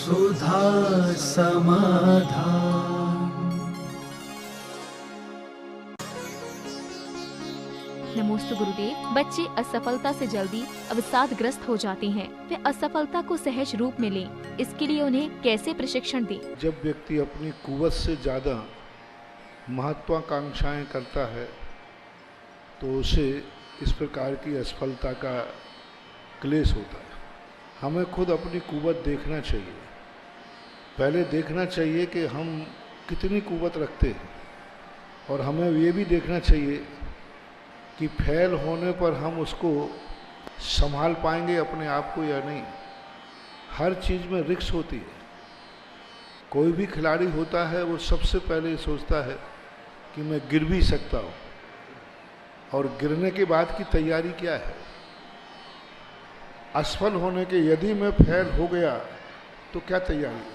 सुधा समाधान। नमोस्तु गुरुदेव। बच्चे असफलता से जल्दी अवसादग्रस्त हो जाते हैं। वे असफलता को सहज रूप में लें, इसके लिए उन्हें कैसे प्रशिक्षण दें? जब व्यक्ति अपनी कुवत से ज़्यादा महत्वाकांक्षाएं करता है तो उसे इस प्रकार की असफलता का क्लेश होता है। हमें खुद अपनी कुवत देखना चाहिए। पहले देखना चाहिए कि हम कितनी कुवत रखते हैं, और हमें ये भी देखना चाहिए कि फेल होने पर हम उसको संभाल पाएंगे अपने आप को या नहीं। हर चीज़ में रिस्क होती है। कोई भी खिलाड़ी होता है वो सबसे पहले सोचता है कि मैं गिर भी सकता हूँ, और गिरने के बाद की तैयारी क्या है। असफल होने के यदि मैं फेल हो गया तो क्या तैयारी है।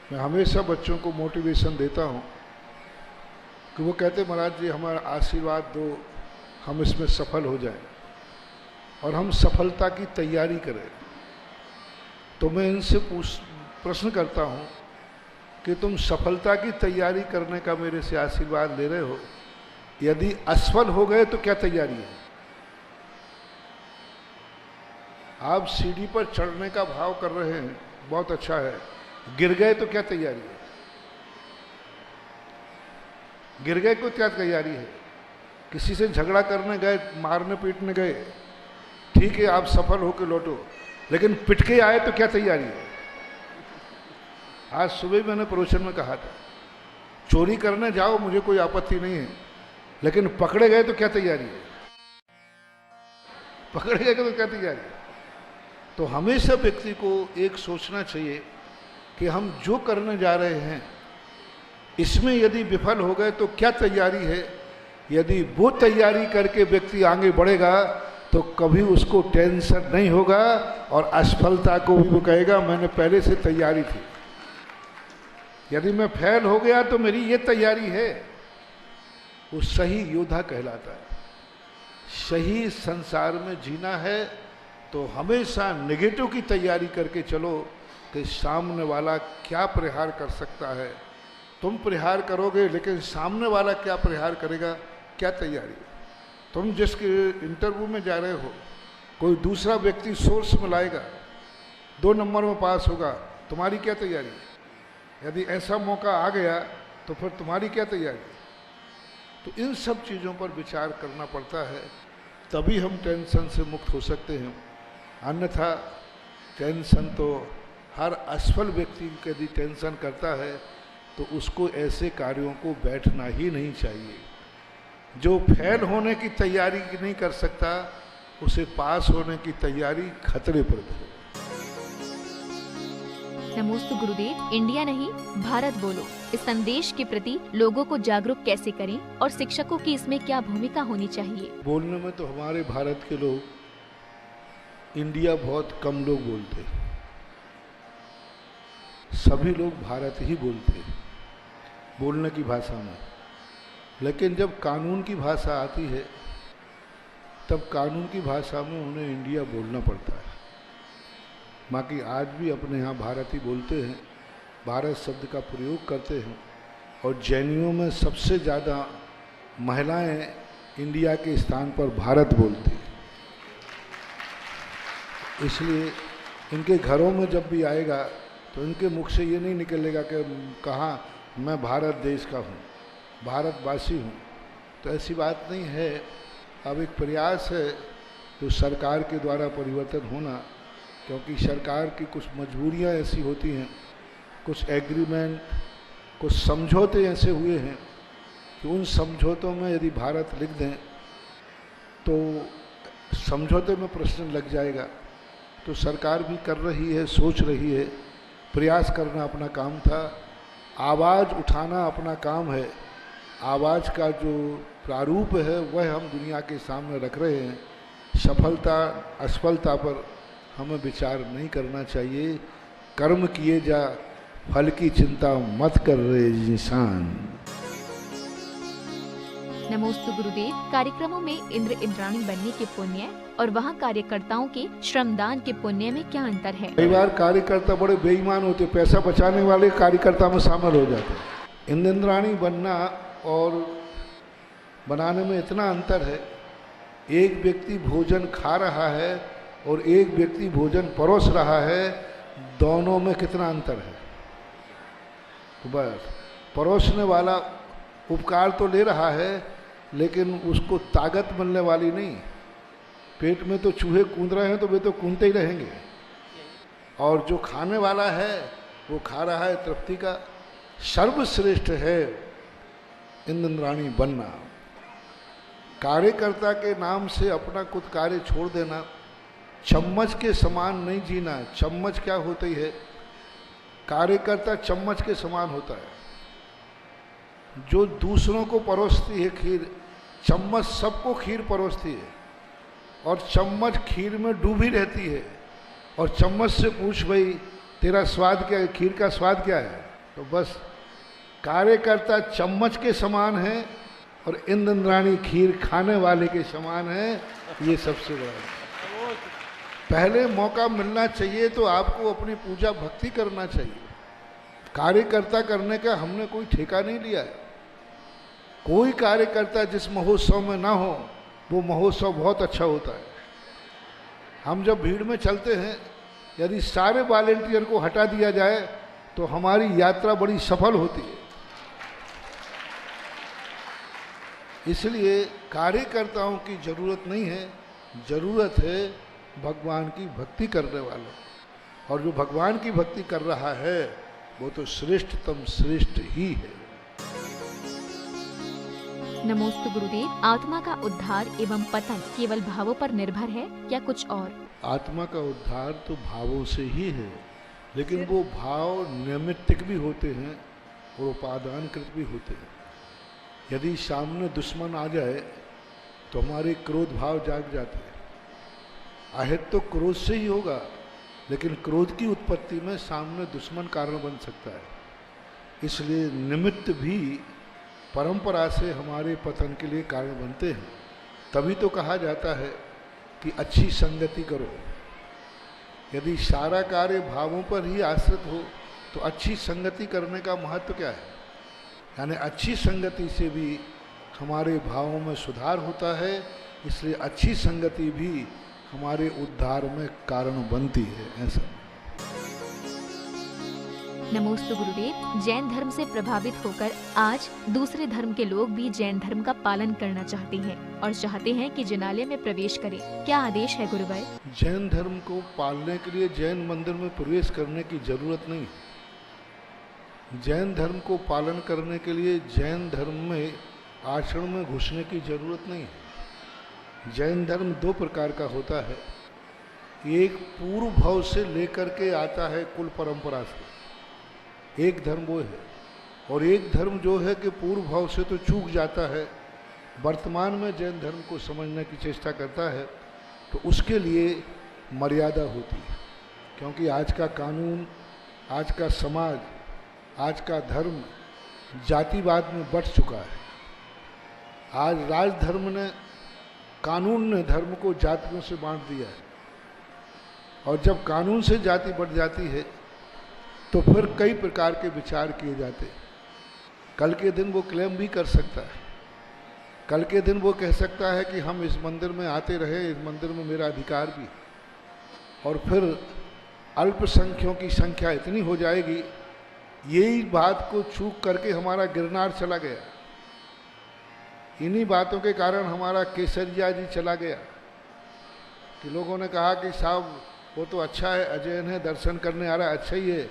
मैं हमेशा बच्चों को मोटिवेशन देता हूँ कि वो कहते महाराज जी हमारा आशीर्वाद दो, हम इसमें सफल हो जाएं और हम सफलता की तैयारी करें। तो मैं इनसे प्रश्न करता हूँ कि तुम सफलता की तैयारी करने का मेरे से आशीर्वाद ले रहे हो, यदि असफल हो गए तो क्या तैयारी है। आप सीढ़ी पर चढ़ने का भाव कर रहे हैं, बहुत अच्छा है। गिर गए तो क्या तैयारी है। गिर गए को क्या तैयारी है। किसी से झगड़ा करने गए, मारने पीटने गए, ठीक है आप सफल होकर लौटो, लेकिन पिट के आए तो क्या तैयारी है। आज सुबह मैंने प्रवचन में कहा था, चोरी करने जाओ मुझे कोई आपत्ति नहीं है, लेकिन पकड़े गए तो क्या तैयारी है। पकड़े गए तो क्या तैयारी है। तो हमेशा व्यक्ति को एक सोचना चाहिए कि हम जो करने जा रहे हैं इसमें यदि विफल हो गए तो क्या तैयारी है। यदि वो तैयारी करके व्यक्ति आगे बढ़ेगा तो कभी उसको टेंशन नहीं होगा, और असफलता को भी वो कहेगा मैंने पहले से तैयारी थी। यदि मैं फेल हो गया तो मेरी ये तैयारी है। वो सही योद्धा कहलाता है। सही संसार में जीना है तो हमेशा नेगेटिव की तैयारी करके चलो कि सामने वाला क्या प्रहार कर सकता है। तुम प्रहार करोगे लेकिन सामने वाला क्या प्रहार करेगा, क्या तैयारी। तुम जिसके इंटरव्यू में जा रहे हो, कोई दूसरा व्यक्ति सोर्स में लाएगा, 2 नंबर में पास होगा, तुम्हारी क्या तैयारी। यदि ऐसा मौका आ गया तो फिर तुम्हारी क्या तैयारी। तो इन सब चीज़ों पर विचार करना पड़ता है, तभी हम टेंशन से मुक्त हो सकते हैं। अन्यथा टेंशन तो हर असफल व्यक्ति यदि टेंशन करता है तो उसको ऐसे कार्यों को बैठना ही नहीं चाहिए। जो फेल होने की तैयारी नहीं कर सकता उसे पास होने की तैयारी खतरे पर है। नमोस्तु गुरुदेव। इंडिया नहीं भारत बोलो, इस संदेश के प्रति लोगों को जागरूक कैसे करें और शिक्षकों की इसमें क्या भूमिका होनी चाहिए। बोलने में तो हमारे भारत के लोग, इंडिया बहुत कम लोग बोलते हैं। सभी लोग भारत ही बोलते हैं बोलने की भाषा में, लेकिन जब कानून की भाषा आती है तब कानून की भाषा में उन्हें इंडिया बोलना पड़ता है। बाकी आज भी अपने यहाँ भारत ही बोलते हैं, भारत शब्द का प्रयोग करते हैं, और जैनियों में सबसे ज़्यादा महिलाएं इंडिया के स्थान पर भारत बोलती हैं। इसलिए इनके घरों में जब भी आएगा तो इनके मुख से ये नहीं निकलेगा कि कहाँ मैं भारत देश का हूँ, भारतवासी हूँ। तो ऐसी बात नहीं है। अब एक प्रयास है जो सरकार के द्वारा परिवर्तन होना, क्योंकि सरकार की कुछ मजबूरियाँ ऐसी होती हैं, कुछ एग्रीमेंट, कुछ समझौते ऐसे हुए हैं कि उन समझौतों में यदि भारत लिख दें तो समझौते में प्रश्न लग जाएगा। तो सरकार भी कर रही है, सोच रही है। प्रयास करना अपना काम था, आवाज़ उठाना अपना काम है। आवाज़ का जो प्रारूप है वह हम दुनिया के सामने रख रहे हैं। सफलता असफलता पर हमें विचार नहीं करना चाहिए। कर्म किए जा, फल की चिंता मत कर रहे इंसान। नमोस्तु गुरुदेव। कार्यक्रमों में इंद्र इंद्राणी बनने के पुण्य और वहाँ कार्यकर्ताओं के श्रमदान के पुण्य में क्या अंतर है। कई बार कार्यकर्ता बड़े बेईमान होते, पैसा बचाने वाले कार्यकर्ता में शामिल हो जाते हैं। इंद्राणी बनना और बनाने में इतना अंतर है। एक व्यक्ति भोजन खा रहा है और एक व्यक्ति भोजन परोस रहा है, दोनों में कितना अंतर है। तो बस परोसने वाला उपकार तो ले रहा है, लेकिन उसको ताकत मिलने वाली नहीं। पेट में तो चूहे कूद रहे हैं तो वे तो कूदते ही रहेंगे, और जो खाने वाला है वो खा रहा है तृप्ति का। सर्वश्रेष्ठ है इंद्राणी बनना। कार्यकर्ता के नाम से अपना कुछ कार्य छोड़ देना, चम्मच के समान नहीं जीना। चम्मच क्या होती है? कार्यकर्ता चम्मच के समान होता है, जो दूसरों को परोसती है खीर। चम्मच सबको खीर परोसती है, और चम्मच खीर में डूबी रहती है, और चम्मच से पूछ भाई तेरा स्वाद क्या है, खीर का स्वाद क्या है। तो बस कार्यकर्ता चम्मच के समान है और इंद्राणी खीर खाने वाले के समान है। ये सबसे बड़ा है। पहले मौका मिलना चाहिए तो आपको अपनी पूजा भक्ति करना चाहिए। कार्यकर्ता करने का हमने कोई ठेका नहीं लिया है। कोई कार्यकर्ता जिस महोत्सव में ना हो वो महोत्सव बहुत अच्छा होता है। हम जब भीड़ में चलते हैं, यदि सारे वॉलेंटियर को हटा दिया जाए तो हमारी यात्रा बड़ी सफल होती है। इसलिए कार्यकर्ताओं की जरूरत नहीं है, जरूरत है भगवान की भक्ति करने वालों। और जो भगवान की भक्ति कर रहा है वो तो श्रेष्ठतम श्रेष्ठ ही है। नमोस्तु गुरुदेव। आत्मा का उद्धार एवं पतन केवल भावों पर निर्भर है या कुछ और? आत्मा का उद्धार तो भावों से ही है, लेकिन वो भाव नैमित्तिक भी होते हैं और उपादानकृत भी होते हैं। यदि सामने दुश्मन आ जाए तो हमारे क्रोध भाव जाग जाते हैं। आहत तो क्रोध से ही होगा, लेकिन क्रोध की उत्पत्ति में सामने दुश्मन कारण बन सकता है। इसलिए निमित्त भी परंपरा से हमारे पतन के लिए कारण बनते हैं। तभी तो कहा जाता है कि अच्छी संगति करो। यदि सारा कार्य भावों पर ही आश्रित हो तो अच्छी संगति करने का महत्व क्या है? यानी अच्छी संगति से भी हमारे भावों में सुधार होता है। इसलिए अच्छी संगति भी हमारे उद्धार में कारण बनती है। ऐसा। नमोस्तु गुरुदेव। जैन धर्म से प्रभावित होकर आज दूसरे धर्म के लोग भी जैन धर्म का पालन करना चाहते हैं और चाहते हैं कि जिनालय में प्रवेश करें। क्या आदेश है गुरुवर? जैन धर्म को पालने के लिए जैन मंदिर में प्रवेश करने की जरूरत नहीं। जैन धर्म को पालन करने के लिए जैन धर्म में आश्रम में घुसने की जरूरत नहीं है। जैन धर्म दो प्रकार का होता है। एक पूर्व भाव से लेकर के आता है कुल परंपरा से, एक धर्म वो है। और एक धर्म जो है कि पूर्व भाव से तो चूक जाता है, वर्तमान में जैन धर्म को समझने की चेष्टा करता है, तो उसके लिए मर्यादा होती है। क्योंकि आज का कानून, आज का समाज, आज का धर्म जातिवाद में बढ़ चुका है। आज राजधर्म ने, कानून ने धर्म को जातियों से बांट दिया है। और जब कानून से जाति बढ़ जाती है तो फिर कई प्रकार के विचार किए जाते हैं। कल के दिन वो क्लेम भी कर सकता है। कल के दिन वो कह सकता है कि हम इस मंदिर में आते रहे, इस मंदिर में मेरा अधिकार भी। और फिर अल्पसंख्यों की संख्या इतनी हो जाएगी, यही बात को चूक करके हमारा गिरनार चला गया। इन्हीं बातों के कारण हमारा केसरिया जी चला गया कि लोगों ने कहा कि साहब वो तो अच्छा है, अजैन है, दर्शन करने आ रहा है, अच्छा ही है।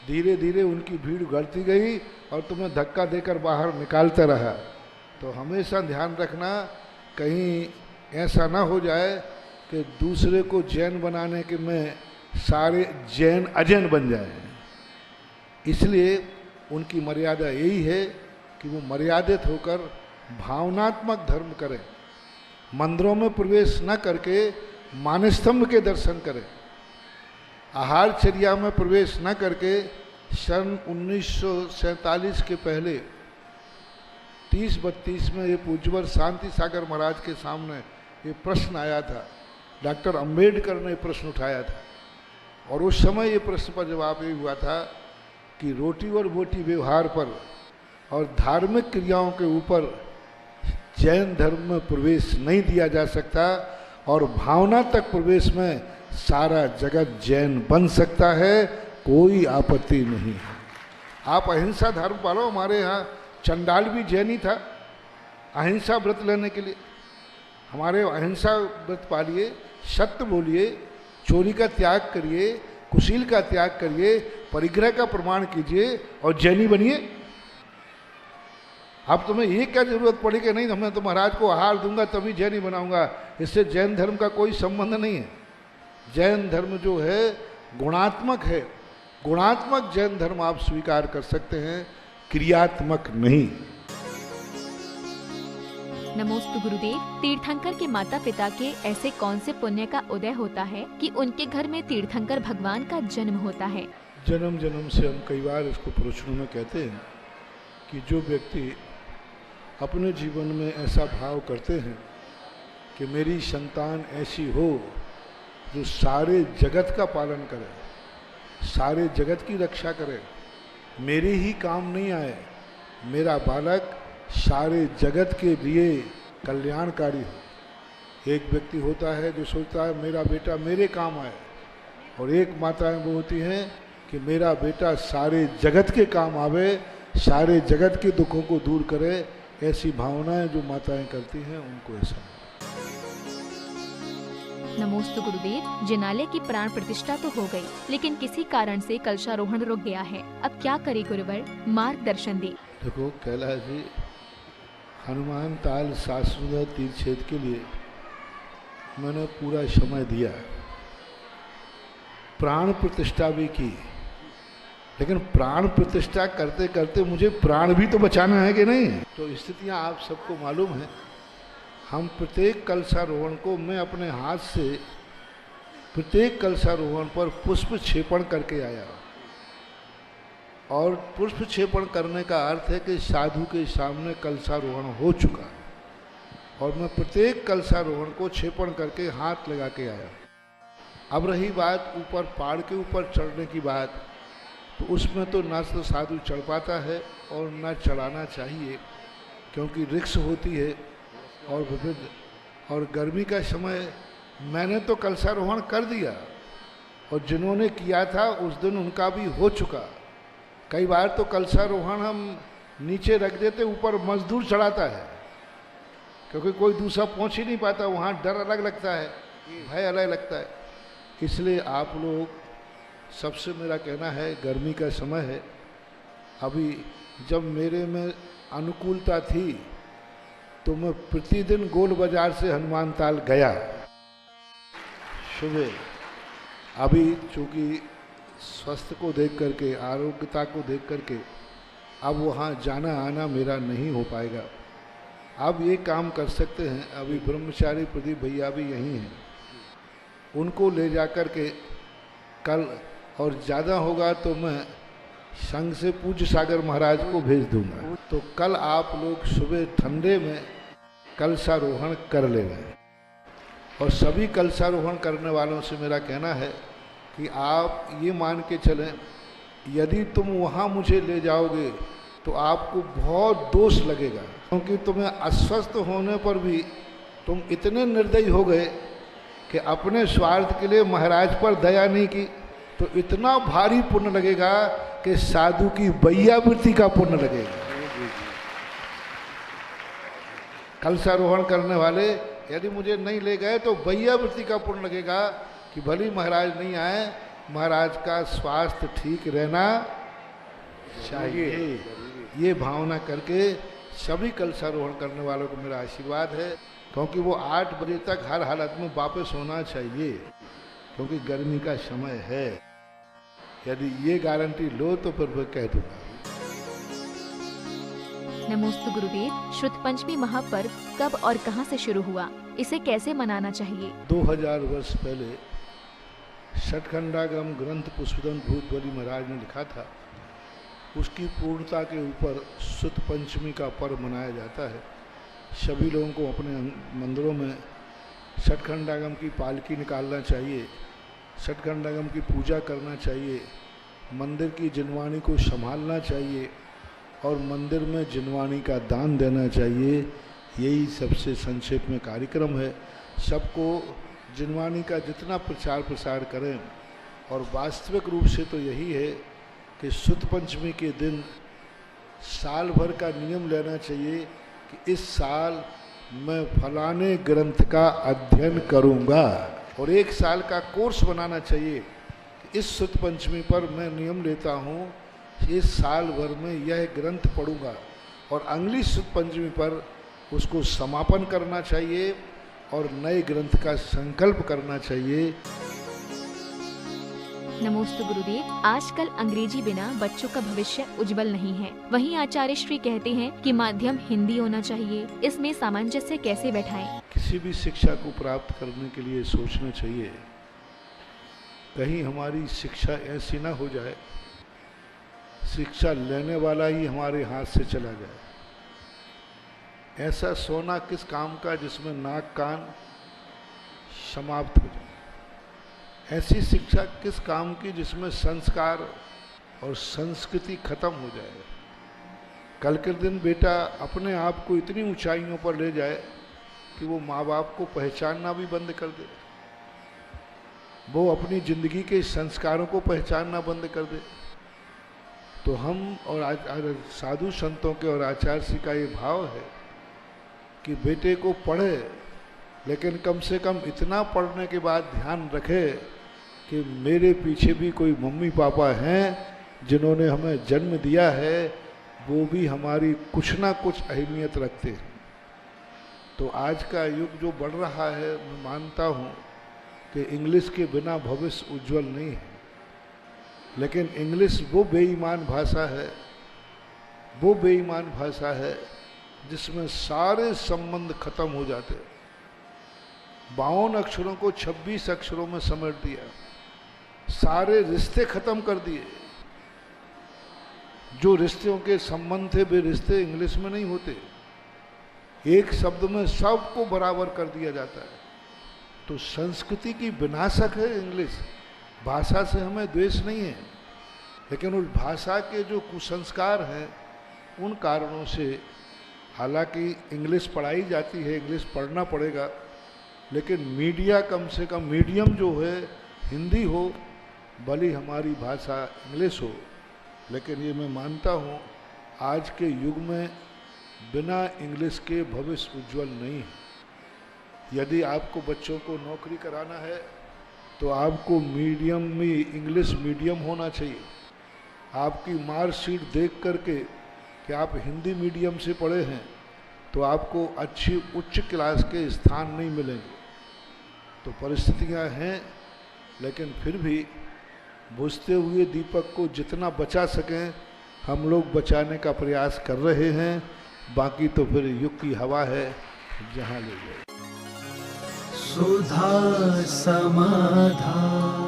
धीरे धीरे उनकी भीड़ उगड़ती गई और तुम्हें धक्का देकर बाहर निकालता रहा। तो हमेशा ध्यान रखना, कहीं ऐसा ना हो जाए कि दूसरे को जैन बनाने के में सारे जैन अजैन बन जाए। इसलिए उनकी मर्यादा यही है कि वो मर्यादित होकर भावनात्मक धर्म करें। मंदिरों में प्रवेश न करके मानस्तंभ के दर्शन करें। आहारचर्या में प्रवेश न करके सन 1947 के पहले 30-32 में ये पूज्यवर शांति सागर महाराज के सामने ये प्रश्न आया था डॉक्टर अंबेडकर ने प्रश्न उठाया था, और उस समय ये प्रश्न पर जवाब ये हुआ था कि रोटी और बोटी व्यवहार पर और धार्मिक क्रियाओं के ऊपर जैन धर्म में प्रवेश नहीं दिया जा सकता, और भावना तक प्रवेश में सारा जगत जैन बन सकता है, कोई आपत्ति नहीं है। आप अहिंसा धर्म पालो। हमारे यहाँ चंडाल भी जैन ही था, अहिंसा व्रत लेने के लिए। हमारे अहिंसा व्रत पालिए, सत्य बोलिए, चोरी का त्याग करिए, कुशील का त्याग करिए, परिग्रह का प्रमाण कीजिए और जैनी बनिए। अब तुम्हें ये क्या जरूरत पड़ी कि नहीं मैं तो महाराज को आहार दूंगा तभी जैनी बनाऊंगा, इससे जैन धर्म का कोई संबंध नहीं है। जैन धर्म जो है गुणात्मक है, गुणात्मक जैन धर्म आप स्वीकार कर सकते हैं, क्रियात्मक नहीं। नमोस्तु गुरुदेव। तीर्थंकर के माता पिता के ऐसे कौन से पुण्य का उदय होता है कि उनके घर में तीर्थंकर भगवान का जन्म होता है? जन्म जन्म से हम कई बार इसको प्रवचनों में कहते हैं कि जो व्यक्ति अपने जीवन में ऐसा भाव करते हैं कि मेरी संतान ऐसी हो जो सारे जगत का पालन करे, सारे जगत की रक्षा करे, मेरे ही काम नहीं आए, मेरा बालक सारे जगत के लिए कल्याणकारी हो। एक व्यक्ति होता है जो सोचता है मेरा बेटा मेरे काम आए, और एक माताएं वो होती हैं कि मेरा बेटा सारे जगत के काम आवे, सारे जगत के दुखों को दूर करे। ऐसी भावनाएं जो माताएं करती हैं उनको ऐसा। नमोस्तु गुरुदेव। जिनालय की प्राण प्रतिष्ठा तो हो गई, लेकिन किसी कारण से कलशारोहण रुक गया है। अब क्या करे गुरुवर, मार्गदर्शन दे। देखो कैलाश जी, हनुमान ताल शास्त्र तीर्थ के लिए मैंने पूरा समय दिया, प्राण प्रतिष्ठा भी की, लेकिन प्राण प्रतिष्ठा करते करते मुझे प्राण भी तो बचाना है कि नहीं। तो स्थितियां आप सबको मालूम है। हम प्रत्येक कलशारोहण को मैं अपने हाथ से प्रत्येक कलशारोहण पर पुष्प क्षेपण करके आया, और पुष्प क्षेपण करने का अर्थ है कि साधु के सामने कलशारोहण हो चुका, और मैं प्रत्येक कलशारोहण को क्षेपण करके हाथ लगा के आया। अब रही बात ऊपर पहाड़ के ऊपर चढ़ने की बात, तो उसमें तो ना तो साधु चढ़ पाता है और ना चढ़ाना चाहिए, क्योंकि रिक्स होती है और विविध, और गर्मी का समय। मैंने तो कलशारोहण कर दिया, और जिन्होंने किया था उस दिन उनका भी हो चुका। कई बार तो कलशारोहण हम नीचे रख देते, ऊपर मजदूर चढ़ाता है, क्योंकि कोई दूसरा पहुंच ही नहीं पाता, वहाँ डर अलग लगता है, भय अलग लगता है। इसलिए आप लोग सबसे मेरा कहना है, गर्मी का समय है, अभी जब मेरे में अनुकूलता थी तो मैं प्रतिदिन गोल बाजार से हनुमान ताल गया सुबह। अभी चूँकि स्वास्थ्य को देख करके, आरोग्यता को देख करके अब वहाँ जाना आना मेरा नहीं हो पाएगा। अब ये काम कर सकते हैं, अभी ब्रह्मचारी प्रदीप भैया भी यहीं हैं, उनको ले जा कर के कल, और ज़्यादा होगा तो मैं संघ से पूज्य सागर महाराज को भेज दूंगा, तो कल आप लोग सुबह ठंडे में कलशारोहण कर लेंगे। और सभी कलशारोहण करने वालों से मेरा कहना है कि आप ये मान के चलें, यदि तुम वहाँ मुझे ले जाओगे तो आपको बहुत दोष लगेगा, क्योंकि तुम्हें अस्वस्थ होने पर भी तुम इतने निर्दयी हो गए कि अपने स्वार्थ के लिए महाराज पर दया नहीं की, तो इतना भारी पुण्य लगेगा कि साधु की बैयावृत्ति का पुण्य लगेगा। कलशारोहण करने वाले यदि मुझे नहीं ले गए तो बैयावृत्ति का पुण्य लगेगा कि भली महाराज नहीं आए, महाराज का स्वास्थ्य ठीक रहना चाहिए। ये भावना करके सभी कलशारोहण करने वालों को मेरा आशीर्वाद है, क्योंकि वो 8 बजे तक हर हालत में वापस होना चाहिए, क्योंकि गर्मी का समय है। यदि ये गारंटी लो तो फिर मैं कह दूंगा। नमोस्तु गुरुदेव। श्रुत पंचमी महापर्व कब और कहां से शुरू हुआ, इसे कैसे मनाना चाहिए? 2000 वर्ष पहले षटखंडागम ग्रंथ पुष्पदन भूत बलि महाराज ने लिखा था, उसकी पूर्णता के ऊपर शुद्ध पंचमी का पर्व मनाया जाता है। सभी लोगों को अपने मंदिरों में छठखंडागम की पालकी निकालना चाहिए, छठखंडागम की पूजा करना चाहिए, मंदिर की जिनवानी को संभालना चाहिए और मंदिर में जिनवानी का दान देना चाहिए। यही सबसे संक्षेप में कार्यक्रम है। सबको जिनवानी का जितना प्रचार प्रसार करें, और वास्तविक रूप से तो यही है कि शुद्ध पंचमी के दिन साल भर का नियम लेना चाहिए कि इस साल मैं फलाने ग्रंथ का अध्ययन करूंगा, और एक साल का कोर्स बनाना चाहिए कि इस शुद्ध पंचमी पर मैं नियम लेता हूँ, इस साल भर में यह ग्रंथ पढ़ूंगा, और अगली शुद्ध पंचमी पर उसको समापन करना चाहिए और नए ग्रंथ का संकल्प करना चाहिए। नमोस्तु गुरुदेव। आजकल अंग्रेजी बिना बच्चों का भविष्य उज्जवल नहीं है। वहीं आचार्य श्री कहते हैं कि माध्यम हिंदी होना चाहिए। इसमें सामंजस्य कैसे बैठाएं? किसी भी शिक्षा को प्राप्त करने के लिए सोचना चाहिए, कहीं हमारी शिक्षा ऐसी ना हो जाए, शिक्षा लेने वाला ही हमारे हाथ से चला जाए। ऐसा सोना किस काम का जिसमें नाक कान समाप्त हो जाए। ऐसी शिक्षा किस काम की जिसमें संस्कार और संस्कृति खत्म हो जाए। कल के दिन बेटा अपने आप को इतनी ऊंचाइयों पर ले जाए कि वो माँ बाप को पहचानना भी बंद कर दे, वो अपनी जिंदगी के संस्कारों को पहचानना बंद कर दे। तो हम और साधु संतों के और आचार्य श्री का ये भाव है कि बेटे को पढ़े, लेकिन कम से कम इतना पढ़ने के बाद ध्यान रखे कि मेरे पीछे भी कोई मम्मी पापा हैं जिन्होंने हमें जन्म दिया है, वो भी हमारी कुछ ना कुछ अहमियत रखते हैं। तो आज का युग जो बढ़ रहा है, मैं मानता हूँ कि इंग्लिश के बिना भविष्य उज्जवल नहीं है, लेकिन इंग्लिश वो बेईमान भाषा है, वो बेईमान भाषा है जिसमें सारे संबंध खत्म हो जाते। 52 अक्षरों को 26 अक्षरों में समेट दिया, सारे रिश्ते खत्म कर दिए। जो रिश्तों के संबंध थे वे रिश्ते इंग्लिश में नहीं होते, एक शब्द में सबको बराबर कर दिया जाता है। तो संस्कृति की विनाशक है इंग्लिश। भाषा से हमें द्वेष नहीं है, लेकिन उस भाषा के जो कुसंस्कार हैं उन कारणों से, हालांकि इंग्लिश पढ़ाई जाती है, इंग्लिश पढ़ना पड़ेगा, लेकिन मीडिया कम से कम मीडियम जो है हिंदी हो, भली हमारी भाषा इंग्लिश हो। लेकिन ये मैं मानता हूँ आज के युग में बिना इंग्लिश के भविष्य उज्जवल नहीं है। यदि आपको बच्चों को नौकरी कराना है तो आपको मीडियम में इंग्लिश मीडियम होना चाहिए। आपकी मार्कशीट देख करके कि आप हिंदी मीडियम से पढ़े हैं तो आपको अच्छी उच्च क्लास के स्थान नहीं मिलेंगे। तो परिस्थितियां हैं, लेकिन फिर भी बुझते हुए दीपक को जितना बचा सकें हम लोग बचाने का प्रयास कर रहे हैं। बाकी तो फिर युग की हवा है, जहाँ ले जाए। सुधा समाधान।